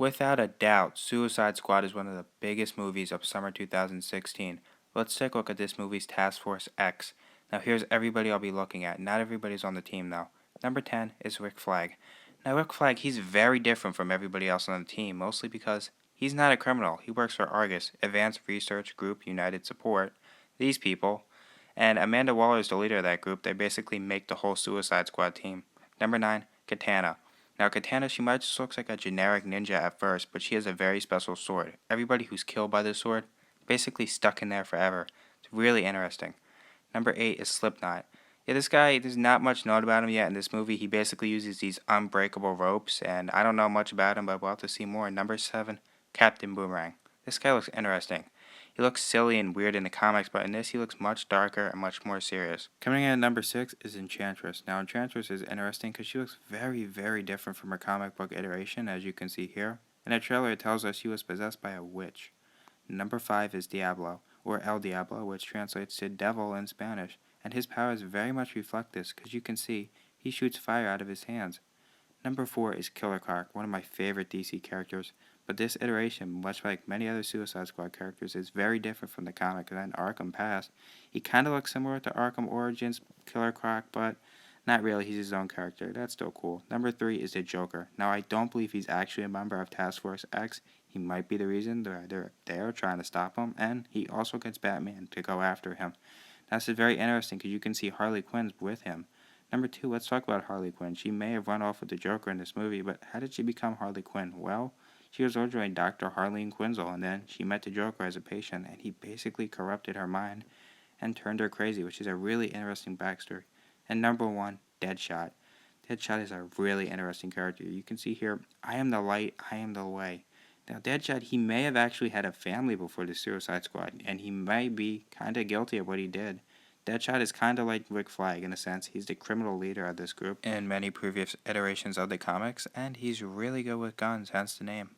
Without a doubt, Suicide Squad is one of the biggest movies of summer 2016. Let's take a look at this movie's Task Force X. Now here's everybody I'll be looking at. Not everybody's on the team though. Number 10 is Rick Flagg. Now Rick Flagg, he's very different from everybody else on the team, mostly because he's not a criminal. He works for Argus, Advanced Research Group United Support. These people, and Amanda Waller is the leader of that group. They basically make the whole Suicide Squad team. Number 9, Katana. Now, Katana, she might just look like a generic ninja at first, but she has a very special sword. Everybody who's killed by this sword basically stuck in there forever. It's really interesting. Number 8 is Slipknot. Yeah, this guy, there's not much known about him yet in this movie. He basically uses these unbreakable ropes, and I don't know much about him, but we'll have to see more. Number 7, Captain Boomerang. This guy looks interesting. He looks silly and weird in the comics, but in this he looks much darker and much more serious. Coming in at number 6 is Enchantress. Now Enchantress is interesting because she looks very, very different from her comic book iteration, as you can see here. In the trailer it tells us she was possessed by a witch. Number 5 is Diablo, or El Diablo, which translates to devil in Spanish, and his powers very much reflect this because you can see he shoots fire out of his hands. Number 4 is Killer Croc, one of my favorite DC characters, but this iteration, much like many other Suicide Squad characters, is very different from the comic and Arkham past. He kind of looks similar to Arkham Origins Killer Croc, but not really. He's his own character. That's still cool. Number 3 is the Joker. Now, I don't believe he's actually a member of Task Force X. He might be the reason they're there trying to stop him, and he also gets Batman to go after him. That's very interesting because you can see Harley Quinn's with him. Number 2, let's talk about Harley Quinn. She may have run off with the Joker in this movie, but how did she become Harley Quinn? Well, she was originally Dr. Harleen Quinzel, and then she met the Joker as a patient, and he basically corrupted her mind and turned her crazy, which is a really interesting backstory. And number 1, Deadshot. Deadshot is a really interesting character. You can see here, I am the light, I am the way. Now, Deadshot, he may have actually had a family before the Suicide Squad, and he may be kind of guilty of what he did. Deadshot is kind of like Rick Flagg in a sense. He's the criminal leader of this group in many previous iterations of the comics, and he's really good with guns, hence the name.